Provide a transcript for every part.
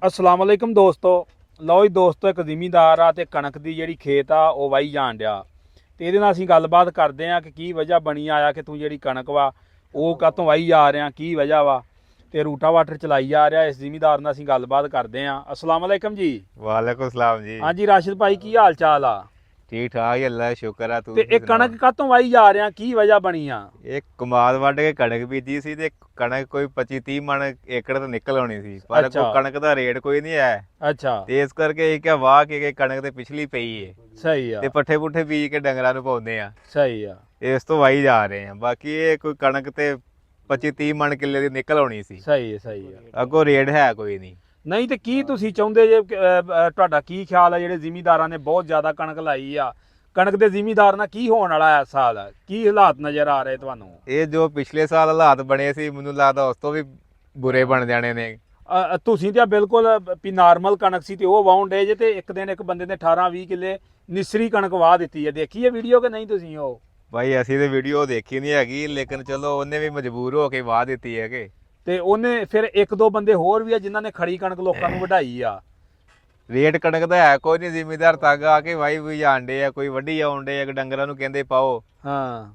अस्सलाम वालेकुम दोस्तों। ਲਓ ਜੀ ਦੋਸਤੋ, ਇੱਕ ਜ਼ਿਮੀਂਦਾਰ ਆ ਤੇ ਕਣਕ ਦੀ ਜਿਹੜੀ ਖੇਤ ਆ ਉਹ ਵਾਈ ਜਾਣ ਡਿਆ ਤੇ ਇਹਦੇ ਨਾਲ ਅਸੀਂ ਗੱਲਬਾਤ ਕਰਦੇ ਆ ਕਿ ਕੀ ਵਜ੍ਹਾ ਬਣੀ ਆਇਆ ਕਿ ਤੂੰ ਜਿਹੜੀ ਕਣਕ ਵਾ ਉਹ ਕਾਹਤੋਂ ਵਾਈ ਜਾ ਰਿਹਾ, ਕੀ ਵਜ੍ਹਾ ਵਾ ਤੇ ਰੂਟਾਵਾਟਰ ਚਲਾਈ ਜਾ ਰਿਹਾ। ਇਸ ਜ਼ਿਮੀਂਦਾਰ ਨਾਲ ਅਸੀਂ ਗੱਲਬਾਤ ਕਰਦੇ ਆ। अस्सलाम वालेकुम जी। वालेकुम सलाम जी। हाँ जी राशिद भाई, की हाल चाल आ? ठीक ठाक ही अल्लाह शुक्र है। तू ਤੇ ਇਹ ਕਣਕ ਕਾਹਤੋਂ ਵਾਈ ਜਾ ਰਿਹਾ, ਕੀ ਵਜ੍ਹਾ ਬਣੀ ਆ? एक कमाद ਵੱਢ ਕੇ ਕਣਕ ਬੀਜੀ ਸੀ ਤੇ ਕਣਕ ਕੋਈ 25-30 ਮਣ ਏਕੜ ਤੋਂ ਨਿਕਲ ਆਉਣੀ ਸੀ, ਪਰ ਅੱਛਾ। ਕੋਈ ਕਣਕ ਦਾ ਰੇਟ ਕੋਈ ਨਹੀਂ ਹੈ ਅੱਛਾ, ਤੇ ਇਸ ਕਰਕੇ ਇਹ ਕਿਹਾ ਵਾਹ ਕੇ ਕਣਕ ਤੇ ਪਿਛਲੀ ਪਈ ਏ ਸਹੀ ਆ, ਤੇ ਪੱਠੇ ਪੁੱਠੇ ਬੀਜ ਕੇ ਡੰਗਰਾਂ ਨੂੰ ਪਾਉਂਦੇ ਆ, ਸਹੀ ਆ, ਇਸ ਤੋਂ ਵਾਈ ਜਾ ਰਹੇ ਆ। ਬਾਕੀ ਇਹ ਕੋਈ ਕਣਕ ਤੇ 25-30 ਮਣ ਕਿੱਲੇ ਦੀ ਨਿਕਲ ਆਉਣੀ ਸੀ, ਸਹੀ ਆ, ਸਹੀ ਆ। ਅੱਗੋਂ ਰੇਟ ਹੈ ਕੋਈ ਨਹੀਂ। ਨਹੀਂ ਤੇ ਕੀ ਤੁਸੀਂ ਚਾਹੁੰਦੇ ਜੇ ਤੁਹਾਡਾ ਕੀ ਖਿਆਲ ਆ? ਜਿਹੜੇ ਜ਼ਿਮੀਂਦਾਰਾਂ ਨੇ ਬਹੁਤ ਜ਼ਿਆਦਾ ਕਣਕ ਲਾਈ ਆ, ਕਣਕ ਦੇ ਜ਼ਿਮੀਂਦਾਰ ਨਾਲ ਕੀ ਹੋਣ ਵਾਲਾ ਇਸ ਸਾਲ? ਕੀ ਹਾਲਾਤ ਨਜ਼ਰ ਆ ਰਹੇ ਤੁਹਾਨੂੰ? ਇਹ ਜੋ ਪਿਛਲੇ ਸਾਲ ਹਾਲਾਤ ਬਣੇ ਸੀ, ਮੈਨੂੰ ਲੱਗਦਾ ਉਸ ਤੋਂ ਵੀ ਬੁਰੇ ਬਣ ਜਾਣੇ ਨੇ। ਤੁਸੀਂ ਤਾਂ ਬਿਲਕੁਲ ਵੀ ਨਾਰਮਲ ਕਣਕ ਸੀ ਤੇ ਉਹ ਵਾਹੁਣ ਡੇ ਜੇ, ਤੇ ਇੱਕ ਦਿਨ ਇੱਕ ਬੰਦੇ ਨੇ 18-20 ਕਿੱਲੇ ਨਿਸਰੀ ਕਣਕ ਵਾਹ ਦਿੱਤੀ ਹੈ। ਦੇਖੀ ਹੈ ਵੀਡੀਓ ਕਿ ਨਹੀਂ ਤੁਸੀਂ? ਉਹ ਭਾਈ ਅਸੀਂ ਤੇ ਵੀਡੀਓ ਦੇਖੀ ਨਹੀਂ ਹੈਗੀ, ਲੇਕਿਨ ਚਲੋ ਉਹਨੇ ਵੀ ਮਜਬੂਰ ਹੋ ਕੇ ਵਾਹ ਦਿੱਤੀ ਹੈ ਕਿ ਤੇ ਉਹਨੇ ਫਿਰ ਇੱਕ ਦੋ ਬੰਦੇ ਹੋਰ ਵੀ ਆ ਜਿਨ੍ਹਾਂ ਨੇ ਖੜੀ ਕਣਕ ਲੋਕਾਂ ਨੂੰ ਵਢਾਈ ਆ। ਰੇਟ ਕਣਕ ਦਾ ਹੈ ਕੋਈ ਨਹੀਂ, ਜ਼ਿਮੀਦਾਰ ਤੱਕ ਆ ਕੇ ਵਾਈ ਵੀ ਜਾਣਦੇ ਆ, ਕੋਈ ਵੱਢੀ ਆਉਂਦੇ ਆ, ਡੰਗਰਾਂ ਨੂੰ ਕਹਿੰਦੇ ਪਾਓ। ਹਾਂ,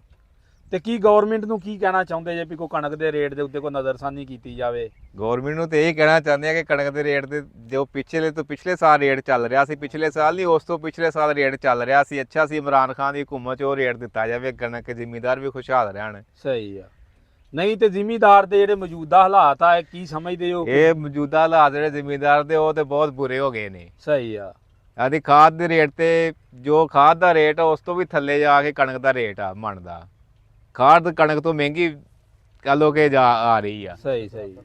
ਤੇ ਕੀ ਗਵਰਨਮੈਂਟ ਨੂੰ ਕੀ ਕਹਿਣਾ ਚਾਹੁੰਦੇ ਜੇ ਵੀ ਕੋਈ ਕਣਕ ਦੇ ਰੇਟ ਦੇ ਉੱਤੇ ਕੋਈ ਨਜ਼ਰਸਾਨੀ ਕੀਤੀ ਜਾਵੇ? ਗੌਰਮੈਂਟ ਨੂੰ ਤੇ ਇਹ ਕਹਿਣਾ ਚਾਹੁੰਦੇ ਆ ਕਿ ਕਣਕ ਦੇ ਰੇਟ ਦੇ ਜੋ ਪਿਛਲੇ ਸਾਲ ਰੇਟ ਚੱਲ ਰਿਹਾ ਸੀ, ਪਿਛਲੇ ਸਾਲ ਨਹੀਂ ਉਸ ਤੋਂ ਪਿਛਲੇ ਸਾਲ ਰੇਟ ਚੱਲ ਰਿਹਾ ਸੀ, ਅੱਛਾ ਸੀ, ਇਮਰਾਨ ਖਾਨ ਦੀ ਹਕੂਮਤ 'ਚ ਉਹ ਰੇਟ ਦਿੱਤਾ ਜਾਵੇ, ਕਣਕ ਜ਼ਿਮੀਦਾਰ ਵੀ ਖੁਸ਼ਹਾਲ ਰਹਿਣ। ਸਹੀ ਆ। ਨਹੀਂ ਤੇ ਜ਼ਿਮੀਂਦਾਰ ਦੇ ਜਿਹੜੇ ਮੌਜੂਦਾ ਹਾਲਾਤ ਆ, ਇਹ ਕੀ ਸਮਝਦੇ ਹੋ? ਇਹ ਮੌਜੂਦਾ ਹਾਲਾਤ ਜਿਹੜੇ ਜ਼ਿਮੀਦਾਰ ਦੇ ਉਹ ਤੇ ਬਹੁਤ ਬੁਰੇ ਹੋ ਗਏ ਨੇ। ਸਹੀ ਆ। ਆਦੀ ਖਾਦ ਦੇ ਰੇਟ ਤੇ ਜੋ ਖਾਦ ਦਾ ਰੇਟ ਆ ਉਸ ਤੋਂ ਵੀ ਥੱਲੇ ਜਾ ਕੇ ਕਣਕ ਦਾ ਰੇਟ ਆ ਮਣ ਦਾ। ਖਾਦ ਕਣਕ ਤੋਂ ਮਹਿੰਗੀ ਕਹ ਲੋ ਕਿ ਆ ਰਹੀ ਆ। ਸਹੀ ਸਹੀ।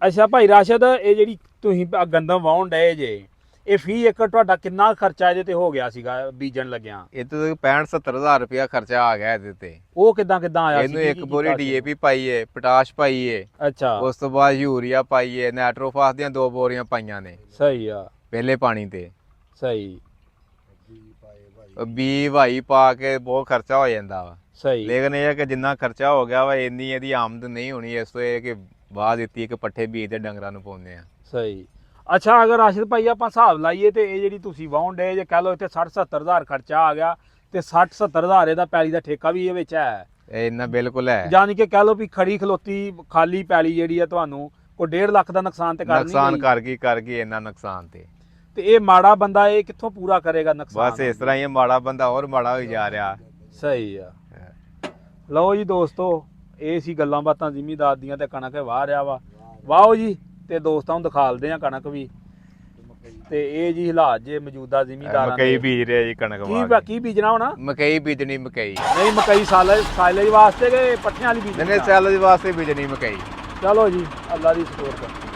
ਅੱਛਾ ਭਾਈ ਰਾਸ਼ਦ, ਇਹ ਜਿਹੜੀ ਤੁਸੀਂ ਗੰਦਮ ਵਾਹੁਣ ਡਏ ਜੇ, ਇਹ ਫੀ ਏਕੜ ਤੁਹਾਡਾ ਕਿੰਨਾ ਖਰਚਾ ਇਹਦੇ ਤੇ ਹੋ ਗਿਆ ਸੀਗਾ ਬੀਜਣ ਲੱਗਿਆ? ਇਹ ਤੋਂ 65-70 ਹਜ਼ਾਰ ਰੁਪਇਆ ਖਰਚਾ ਆ ਗਿਆ ਇਹਦੇ ਤੇ। ਉਹ ਕਿਦਾਂ ਆਇਆ ਸੀ? ਇਹਨੂੰ ਇੱਕ ਬੋਰੀ ਡੀਏਪੀ ਪਾਈਏ, ਪੋਟਾਸ਼ ਪਾਈਏ, ਅੱਛਾ, ਉਸ ਤੋਂ ਬਾਅਦ ਯੂਰੀਆ ਪਾਈਏ, ਨਾਈਟ੍ਰੋਫਾਸ ਦੀਆਂ 2 ਬੋਰੀਆਂ ਪਾਈਆਂ ਨੇ ਸਹੀ ਆ, ਪਹਿਲੇ ਪਾਣੀ ਤੇ। ਸਹੀ। ਬੀ ਭਾਈ ਪਾ ਕੇ ਬਹੁਤ ਖਰਚਾ ਹੋ ਜਾਂਦਾ ਵਾ, ਸਹੀ। ਲੇਕਿਨ ਇਹ ਹੈ ਕਿ ਜਿੰਨਾ ਖਰਚਾ ਹੋ ਗਿਆ ਵਾ ਇੰਨੀ ਇਹਦੀ ਆਮਦ ਨਹੀਂ ਹੋਣੀ, ਇਸ ਤੋਂ ਇਹ ਕਿ ਬਾਅਦ ਦਿੱਤੀ ਕਿ ਪੱਠੇ ਬੀਜ ਦੇ ਡੰਗਰਾਂ ਨੂੰ ਪਾਉਂਦੇ ਆ। ਸਹੀ। ਅੱਛਾ, ਅਗਰ ਰਾਸ਼ਿਦ ਭਾਈ ਆਪਾਂ ਹਿਸਾਬ ਲਾਈਏ ਤੇ ਇਹ ਜਿਹੜੀ ਤੁਸੀਂ ਵਾਹੁਣ ਡੇ ਜੇ, ਕਹਿ ਲਓ ਇੱਥੇ 60-70 ਹਜ਼ਾਰ ਖਰਚਾ ਆ ਗਿਆ ਤੇ 60-70 ਹਜ਼ਾਰ ਇਹਦਾ ਪੈਲੀ ਦਾ ਠੇਕਾ ਵੀ ਇਹ ਵਿੱਚ ਹੈ? ਇਹ ਇੰਨਾ ਬਿਲਕੁਲ ਹੈ। ਯਾਨੀ ਕਿ ਕਹਿ ਲਓ ਵੀ ਖੜੀ ਖਲੋਤੀ ਖਾਲੀ ਪੈਲੀ ਜਿਹੜੀ ਆ ਤੁਹਾਨੂੰ ਕੋਈ 1.5 ਲੱਖ ਦਾ ਨੁਕਸਾਨ ਤੇ ਕਰਨੀ ਨੁਕਸਾਨ ਕਰ ਗਈ ਇੰਨਾ ਨੁਕਸਾਨ ਤੇ ਇਹ ਮਾੜਾ ਬੰਦਾ ਇਹ ਕਿੱਥੋਂ ਪੂਰਾ ਕਰੇਗਾ ਨੁਕਸਾਨ? ਬਸ ਇਸ ਤਰ੍ਹਾਂ ਹੀ ਮਾੜਾ ਬੰਦਾ ਹੋਰ ਮਾੜਾ ਹੋਈ ਜਾ ਰਿਹਾ। ਸਹੀ ਆ। ਲਓ ਜੀ ਦੋਸਤੋ, ਇਹ ਸੀ ਗੱਲਾਂ ਬਾਤਾਂ ਜ਼ਿਮੀਂਦਾਰ ਦੀਆਂ ਤੇ ਕਣਕ ਵਾਹ ਰਿਹਾ ਵਾ। ਵਾਓ ਜੀ, ਤੇ ਦੋਸਤਾਂ ਨੂੰ ਦਿਖਾਲਦੇ ਆ ਕਣਕ ਵੀ। ਤੇ ਇਹ ਜੀ ਹਾਲਾਤ ਜੇ ਮੌਜੂਦਾ ਜ਼ਿਮੀਂਦਾਰਾਂ ਮਕਈ ਬੀਜ ਰਿਹਾ ਜੀ ਕਣਕ ਵਾਹ। ਕੀ ਬੀਜਣਾ ਹੋਣਾ? ਮਕਈ ਬੀਜਣੀ। ਮਕਈ ਨਹੀਂ, ਮਕਈ ਸਾਈਲੇਜ ਵਾਸਤੇ ਕਿ ਪੱਠਿਆਂ ਵਾਲੀ ਬੀਜਣੀ? ਨਹੀਂ, ਸੈਲਜ ਵਾਸਤੇ ਬੀਜਣੀ ਮਕਈ। ਚਲੋ ਜੀ, ਅੱਲਾ ਦੀ ਸਪੋਰਟ।